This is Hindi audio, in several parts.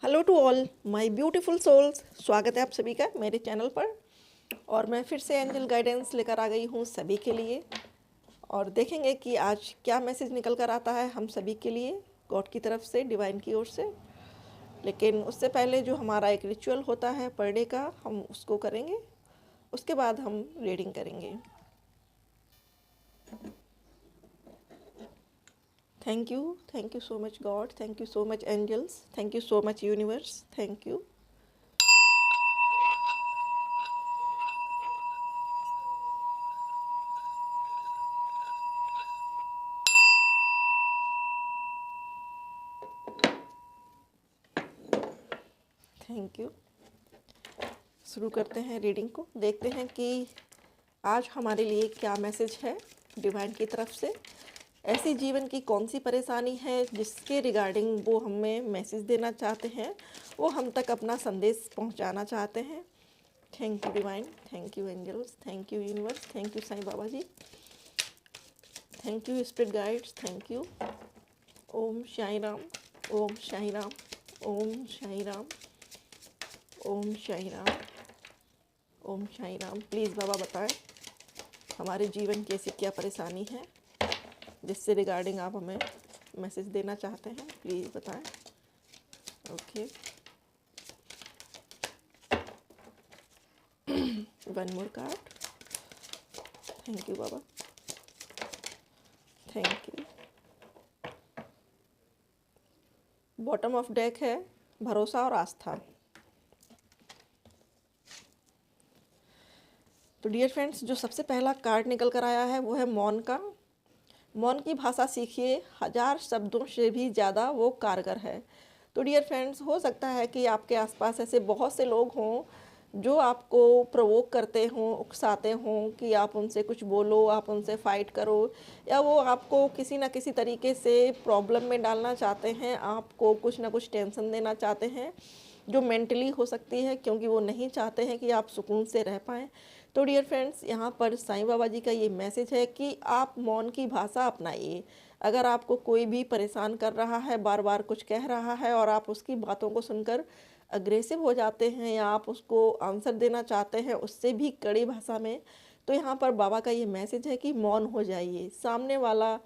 Hello to all my beautiful souls. स्वागत है आप सभी का मेरे चैनल पर। और मैं फिर से एंजल गाइडेंस लेकर आ गई हूँ सभी के लिए। और देखेंगे कि आज क्या मैसेज निकल कर आता है हम सभी के लिए गॉड की तरफ से, डिवाइन की ओर से। लेकिन उससे पहले जो हमारा एक रिचुअल होता है पर डे का, हम उसको करेंगे। उसके बाद हम रीडिंग करेंगे। Thank you so much God, thank you so much angels, thank you so much universe, thank you. Thank you. शुरू करते हैं रीडिंग को। देखते हैं कि आज हमारे लिए क्या मैसेज है डिवाइन की तरफ से। ऐसी जीवन की कौन सी परेशानी है जिसके रिगार्डिंग वो हमें मैसेज देना चाहते हैं, वो हम तक अपना संदेश पहुंचाना चाहते हैं। Thank you divine, thank you angels, thank you universe, thank you Sai Baba ji, thank you spirit guides, thank you. Om Sai Ram, Om Sai Ram, Om Sai Ram, Om Sai Ram, Om Sai Ram. Please Baba बताएं हमारे जीवन की ऐसी क्या परेशानी है जिससे रिगार्डिंग आप हमें मैसेज देना चाहते हैं। प्लीज़ बताएं। Okay, one more card. Thank you Baba, thank you. Bottom of deck है भरोसा और आस्था। तो डियर फ्रेंड्स, जो सबसे पहला कार्ड निकल कर आया है वो है मौन का। मौन की भाषा सीखिए, 1000 शब्दों से भी ज़्यादा वो कारगर है। तो डियर फ्रेंड्स, हो सकता है कि आपके आसपास ऐसे बहुत से लोग हों जो आपको प्रोवोक करते हों, उकसाते हों कि आप उनसे कुछ बोलो, आप उनसे फाइट करो, या वो आपको किसी ना किसी तरीके से प्रॉब्लम में डालना चाहते हैं, आपको कुछ ना कुछ टेंशन देना चाहते हैं, जो मेंटली हो सकती है, क्योंकि वो नहीं चाहते हैं कि आप सुकून से रह पाएँ। तो डियर फ्रेंड्स, यहाँ पर साईं बाबा जी का ये मैसेज है कि आप मौन की भाषा अपनाइए। अगर आपको कोई भी परेशान कर रहा है, बार बार कुछ कह रहा है और आप उसकी बातों को सुनकर अग्रेसिव हो जाते हैं या आप उसको आंसर देना चाहते हैं उससे भी कड़ी भाषा में, तो यहाँ पर बाबा का ये मैसेज है कि मौन हो जाइए। सामने वाला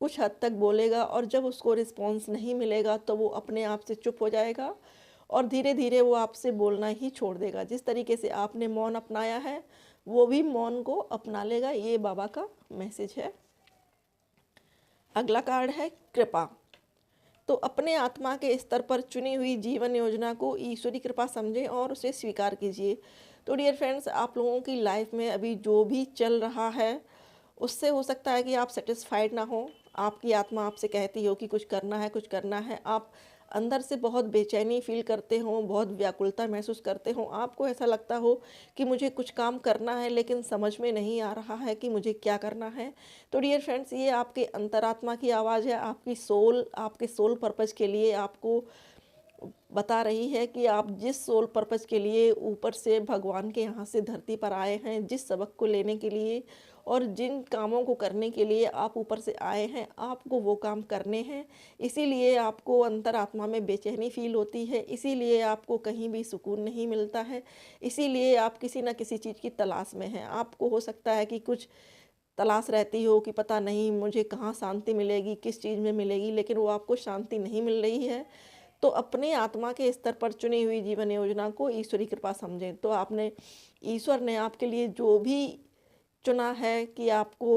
कुछ हद तक बोलेगा और जब उसको रिस्पॉन्स नहीं मिलेगा तो वो अपने आप से चुप हो जाएगा और धीरे धीरे वो आपसे बोलना ही छोड़ देगा। जिस तरीके से आपने मौन अपनाया है वो भी मौन को अपना लेगा। ये बाबा का मैसेज है। अगला कार्ड है कृपा। तो अपने आत्मा के स्तर पर चुनी हुई जीवन योजना को ईश्वरी कृपा समझें और उसे स्वीकार कीजिए। तो डियर फ्रेंड्स, आप लोगों की लाइफ में अभी जो भी चल रहा है उससे हो सकता है कि आप सेटिस्फाइड ना हो। आपकी आत्मा आपसे कहती हो कि कुछ करना है, कुछ करना है। आप अंदर से बहुत बेचैनी फील करते हो, बहुत व्याकुलता महसूस करते हो। आपको ऐसा लगता हो कि मुझे कुछ काम करना है लेकिन समझ में नहीं आ रहा है कि मुझे क्या करना है। तो डियर फ्रेंड्स, ये आपके अंतरात्मा की आवाज़ है। आपकी सोल, आपके सोल पर्पज़ के लिए आपको बता रही है कि आप जिस सोल पर्पज़ के लिए ऊपर से भगवान के यहाँ से धरती पर आए हैं, जिस सबक को लेने के लिए और जिन कामों को करने के लिए आप ऊपर से आए हैं, आपको वो काम करने हैं। इसीलिए आपको अंतरात्मा में बेचैनी फील होती है, इसीलिए आपको कहीं भी सुकून नहीं मिलता है, इसीलिए आप किसी न किसी चीज़ की तलाश में हैं। आपको हो सकता है कि कुछ तलाश रहती हो कि पता नहीं मुझे कहाँ शांति मिलेगी, किस चीज़ में मिलेगी, लेकिन वो आपको शांति नहीं मिल रही है। तो अपने आत्मा के स्तर पर चुनी हुई जीवन योजना को ईश्वरी कृपा समझें। तो आपने, ईश्वर ने आपके लिए जो भी चुना है कि आपको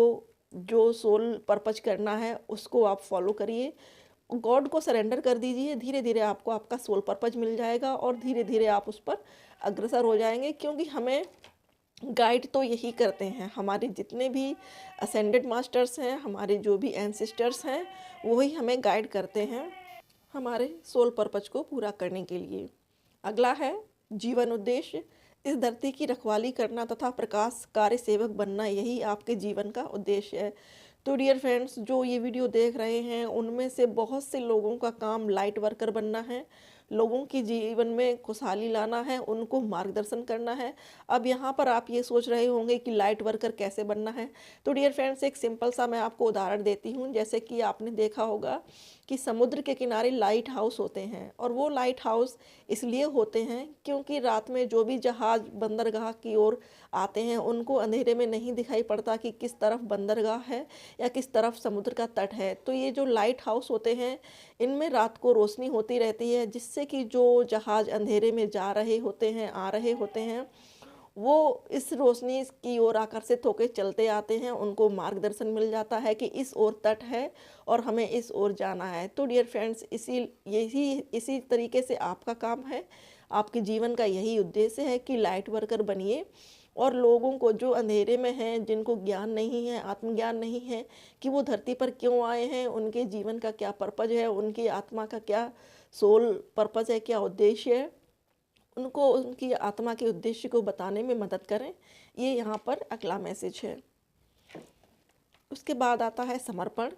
जो सोल पर्पज करना है उसको आप फॉलो करिए, गॉड को सरेंडर कर दीजिए। धीरे धीरे आपको आपका सोल पर्पज मिल जाएगा और धीरे धीरे आप उस पर अग्रसर हो जाएंगे। क्योंकि हमें गाइड तो यही करते हैं, हमारे जितने भी असेंडेड मास्टर्स हैं, हमारे जो भी एंसेस्टर्स हैं, वही हमें गाइड करते हैं हमारे सोल पर्पज को पूरा करने के लिए। अगला है जीवन उद्देश्य। इस धरती की रखवाली करना तथा प्रकाश कार्य सेवक बनना, यही आपके जीवन का उद्देश्य है। तो डियर फ्रेंड्स, जो ये वीडियो देख रहे हैं उनमें से बहुत से लोगों का काम लाइट वर्कर बनना है, लोगों के जीवन में खुशहाली लाना है, उनको मार्गदर्शन करना है। अब यहाँ पर आप ये सोच रहे होंगे कि लाइट वर्कर कैसे बनना है। तो डियर फ्रेंड्स, एक सिंपल सा मैं आपको उदाहरण देती हूँ। जैसे कि आपने देखा होगा कि समुद्र के किनारे लाइट हाउस होते हैं, और वो लाइट हाउस इसलिए होते हैं क्योंकि रात में जो भी जहाज बंदरगाह की ओर आते हैं उनको अंधेरे में नहीं दिखाई पड़ता कि किस तरफ बंदरगाह है या किस तरफ समुद्र का तट है। तो ये जो लाइट हाउस होते हैं, इनमें रात को रोशनी होती रहती है, जिससे कि जो जहाज अंधेरे में जा रहे होते हैं, आ रहे होते हैं, वो इस रोशनी की ओर आकर्षित होकर चलते आते हैं। उनको मार्गदर्शन मिल जाता है कि इस ओर तट है और हमें इस ओर जाना है। तो डियर फ्रेंड्स, इसी तरीके से आपका काम है, आपके जीवन का यही उद्देश्य है कि लाइट वर्कर बनिए और लोगों को, जो अंधेरे में हैं, जिनको ज्ञान नहीं है, आत्मज्ञान नहीं है कि वो धरती पर क्यों आए हैं, उनके जीवन का क्या पर्पज है, उनकी आत्मा का क्या सोल पर्पज है, क्या उद्देश्य है, उनको उनकी आत्मा के उद्देश्य को बताने में मदद करें। ये यहाँ पर अगला मैसेज है। उसके बाद आता है समर्पण।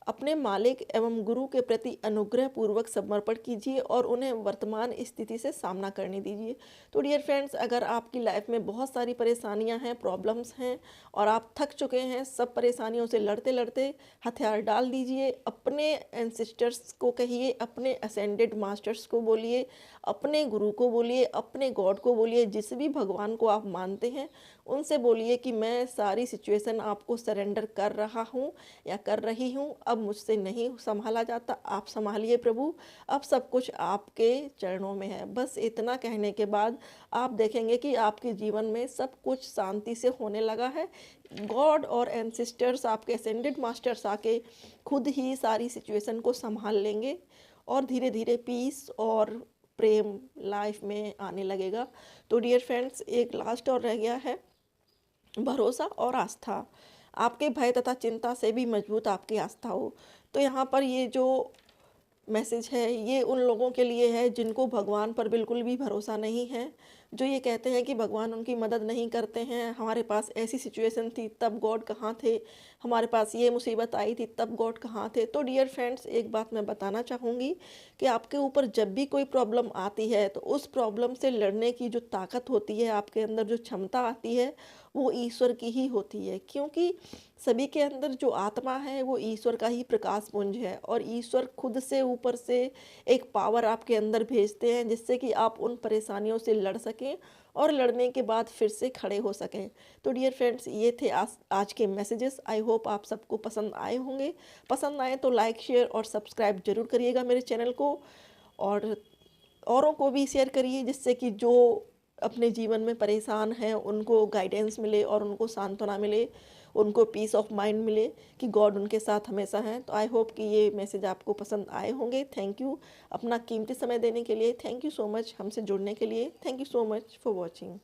अपने मालिक एवं गुरु के प्रति अनुग्रह पूर्वक समर्पण कीजिए और उन्हें वर्तमान स्थिति से सामना करने दीजिए। तो डियर फ्रेंड्स, अगर आपकी लाइफ में बहुत सारी परेशानियां हैं, प्रॉब्लम्स हैं और आप थक चुके हैं, सब परेशानियों से लड़ते लड़ते हथियार डाल दीजिए। अपने एंसेस्टर्स को कहिए, अपने असेंडेड मास्टर्स को बोलिए, अपने गुरु को बोलिए, अपने गॉड को बोलिए, जिस भी भगवान को आप मानते हैं उनसे बोलिए कि मैं सारी सिचुएशन आपको सरेंडर कर रहा हूँ या कर रही हूँ। अब मुझसे नहीं संभाला जाता, आप संभालिए प्रभु, अब सब कुछ आपके चरणों में है। बस इतना कहने के बाद आप देखेंगे कि आपके जीवन में सब कुछ शांति से होने लगा है। गॉड और एंसेस्टर्स, आपके असेंडेड मास्टर्स आके खुद ही सारी सिचुएशन को संभाल लेंगे और धीरे धीरे पीस और प्रेम लाइफ में आने लगेगा। तो डियर फ्रेंड्स, एक लास्ट और रह गया है, भरोसा और आस्था। आपके भय तथा चिंता से भी मजबूत आपकी आस्था हो। तो यहाँ पर ये जो मैसेज है, ये उन लोगों के लिए है जिनको भगवान पर बिल्कुल भी भरोसा नहीं है, जो ये कहते हैं कि भगवान उनकी मदद नहीं करते हैं। हमारे पास ऐसी सिचुएशन थी तब गॉड कहाँ थे, हमारे पास ये मुसीबत आई थी तब गॉड कहाँ थे। तो डियर फ्रेंड्स, एक बात मैं बताना चाहूँगी कि आपके ऊपर जब भी कोई प्रॉब्लम आती है तो उस प्रॉब्लम से लड़ने की जो ताकत होती है, आपके अंदर जो क्षमता आती है, वो ईश्वर की ही होती है। क्योंकि सभी के अंदर जो आत्मा है वो ईश्वर का ही प्रकाश पुंज है, और ईश्वर खुद से ऊपर से एक पावर आपके अंदर भेजते हैं जिससे कि आप उन परेशानियों से लड़ सकें और लड़ने के बाद फिर से खड़े हो सकें। तो डियर फ्रेंड्स, ये थे आज के मैसेजेस। आई होप आप सबको पसंद आए होंगे। पसंद आए तो लाइक, शेयर और सब्सक्राइब जरूर करिएगा मेरे चैनल को, और औरों को भी शेयर करिए, जिससे कि जो अपने जीवन में परेशान हैं उनको गाइडेंस मिले और उनको सांत्वना मिले, उनको पीस ऑफ माइंड मिले कि गॉड उनके साथ हमेशा हैं। तो आई होप कि ये मैसेज आपको पसंद आए होंगे। थैंक यू अपना कीमती समय देने के लिए। थैंक यू सो मच हमसे जुड़ने के लिए। Thank you so much for watching.